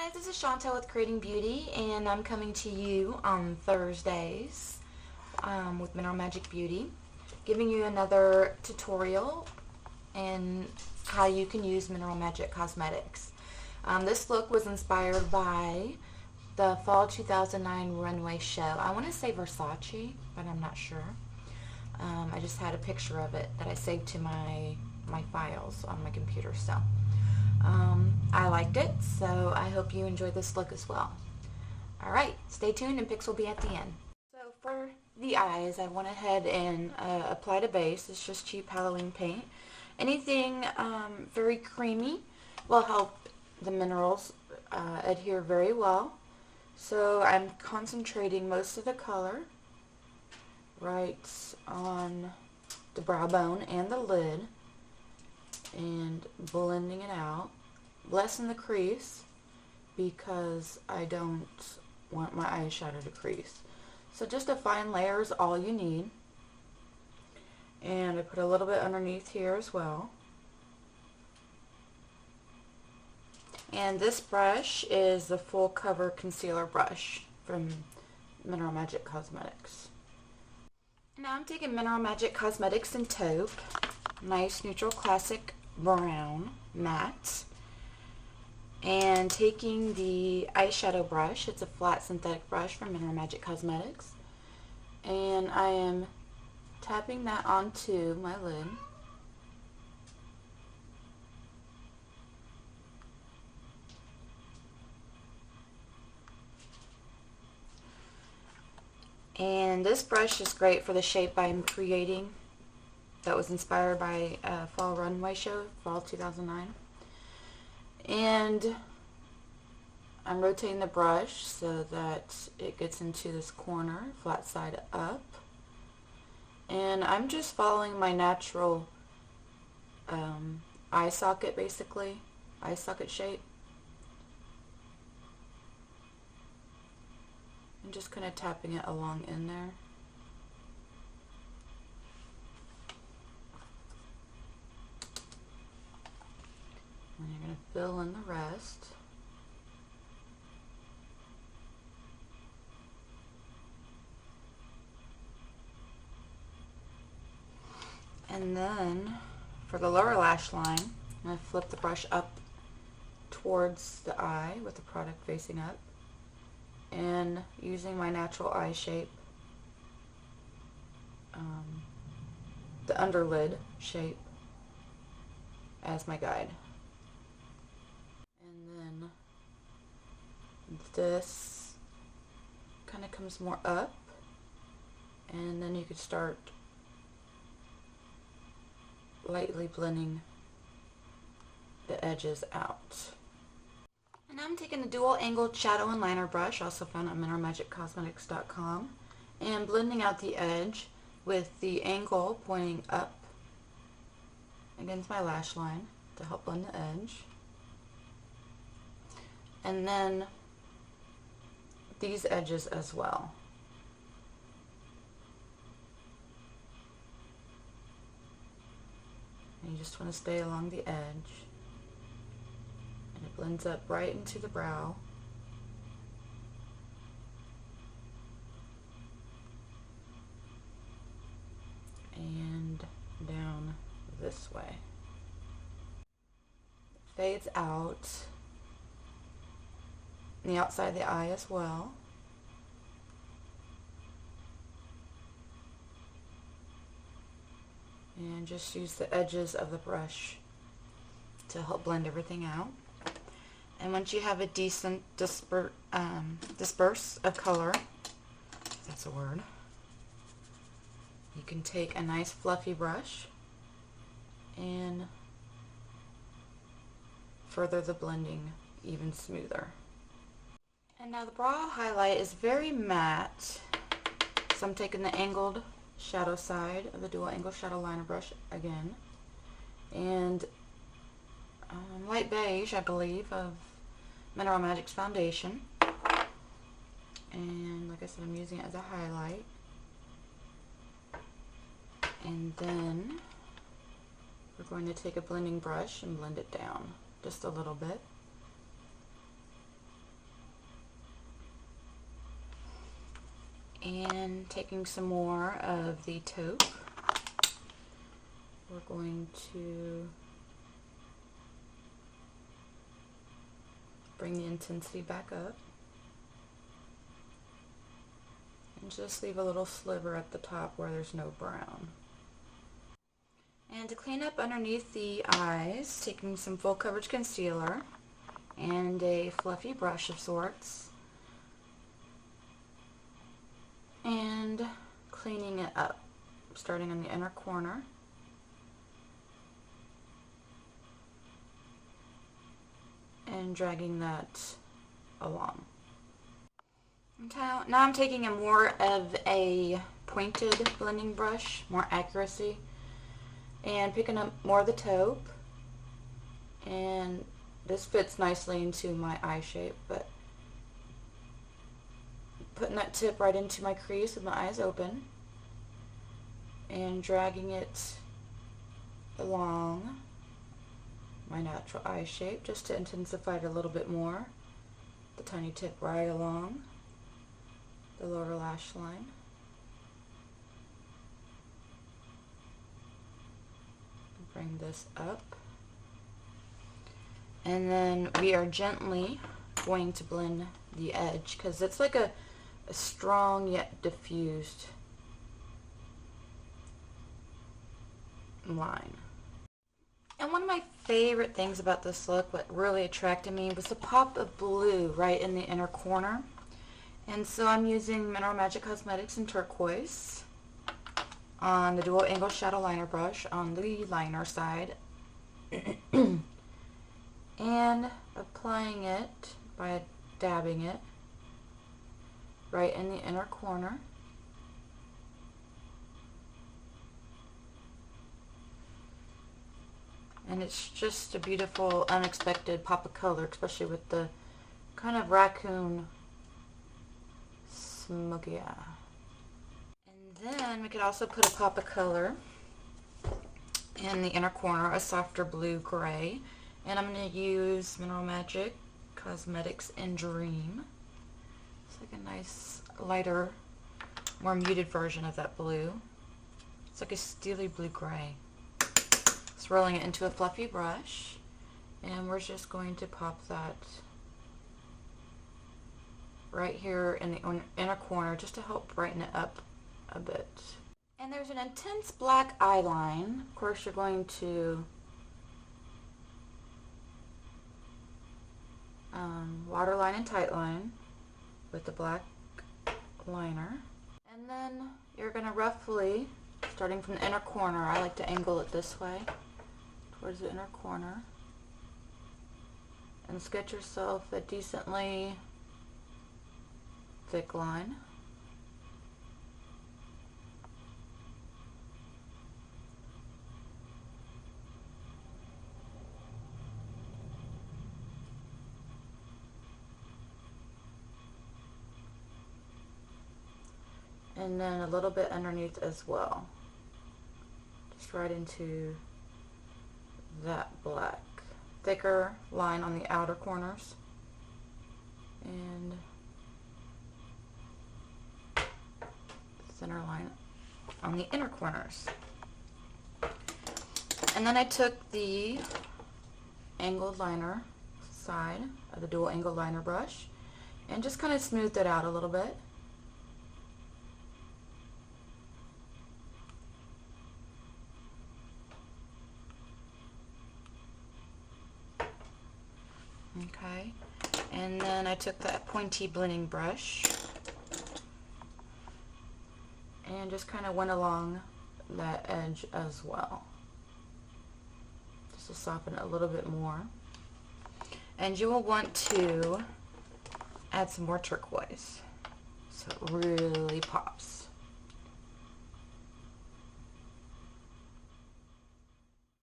Hi, this is Chantel with Creating Beauty, and I'm coming to you on Thursdays with Mineral Magic Beauty, giving you another tutorial in how you can use Mineral Magic Cosmetics. This look was inspired by the Fall 2009 Runway show. I want to say Versace, but I'm not sure. I just had a picture of it that I saved to my files on my computer, so I liked it, so I hope you enjoy this look as well. Alright, stay tuned and pics will be at the end. So for the eyes, I went ahead and applied a base. It's just cheap Halloween paint. Anything very creamy will help the minerals adhere very well. So I'm concentrating most of the color right on the brow bone and the lid and blending it out. Less in the crease because I don't want my eyeshadow to crease. So just a fine layer is all you need. And I put a little bit underneath here as well. And this brush is the full cover concealer brush from Mineral Magic Cosmetics. Now I'm taking Mineral Magic Cosmetics in Taupe. Nice neutral classic brown matte. And taking the eyeshadow brush, it's a flat synthetic brush from Mineral Magic Cosmetics, and I am tapping that onto my lid. And this brush is great for the shape I'm creating that was inspired by a Fall Runway show, Fall 2009. And I'm rotating the brush so that it gets into this corner, flat side up. And I'm just following my natural eye socket, basically, eye socket shape. I'm just kind of tapping it along in there. And you're going to fill in the rest. And then for the lower lash line, I'm going to flip the brush up towards the eye with the product facing up and using my natural eye shape, the underlid shape, as my guide. This kind of comes more up, and then you could start lightly blending the edges out. And now I'm taking the dual angled shadow and liner brush, also found on mineralmagiccosmetics.com, and blending out the edge with the angle pointing up against my lash line to help blend the edge. And then these edges as well. And you just want to stay along the edge. And it blends up right into the brow. And down this way. It fades out the outside of the eye as well. And just use the edges of the brush to help blend everything out. And once you have a decent disperse of color, if that's a word, you can take a nice fluffy brush and further the blending even smoother. And now the brow highlight is very matte, so I'm taking the angled shadow side of the dual angle shadow liner brush again, and light beige, I believe, of Mineral Magic's foundation, and like I said, I'm using it as a highlight. And then we're going to take a blending brush and blend it down just a little bit. And taking some more of the taupe, we're going to bring the intensity back up and just leave a little sliver at the top where there's no brown. And to clean up underneath the eyes, taking some full coverage concealer and a fluffy brush of sorts and cleaning it up, starting on the inner corner. And dragging that along. Now I'm taking more of a pointed blending brush, more accuracy, and picking up more of the taupe. And this fits nicely into my eye shape, but putting that tip right into my crease with my eyes open and dragging it along my natural eye shape just to intensify it a little bit more. The tiny tip right along the lower lash line. Bring this up. And then we are gently going to blend the edge because it's like a strong yet diffused line. And one of my favorite things about this look, what really attracted me, was the pop of blue right in the inner corner. And so I'm using Mineral Magic Cosmetics in Turquoise on the dual angle shadow liner brush on the liner side. And applying it by dabbing it right in the inner corner. And it's just a beautiful, unexpected pop of color, especially with the kind of raccoon smoky eye. And then we could also put a pop of color in the inner corner, a softer blue-gray. And I'm going to use Mineral Magic Cosmetics in Dream. It's like a nice, lighter, more muted version of that blue. It's like a steely blue-gray. Rolling it into a fluffy brush, and we're just going to pop that right here in the inner corner just to help brighten it up a bit. And there's an intense black eye line. Of course, you're going to waterline and tightline with the black liner. And then you're going to roughly, starting from the inner corner, I like to angle it this way, towards the inner corner, and sketch yourself a decently thick line. And then a little bit underneath as well, just right into that black, thicker line on the outer corners, and thinner line on the inner corners. And then I took the angled liner side of the dual angled liner brush and just kind of smoothed it out a little bit. Okay, and then I took that pointy blending brush and just kind of went along that edge as well, just to soften it a little bit more. And you will want to add some more turquoise so it really pops.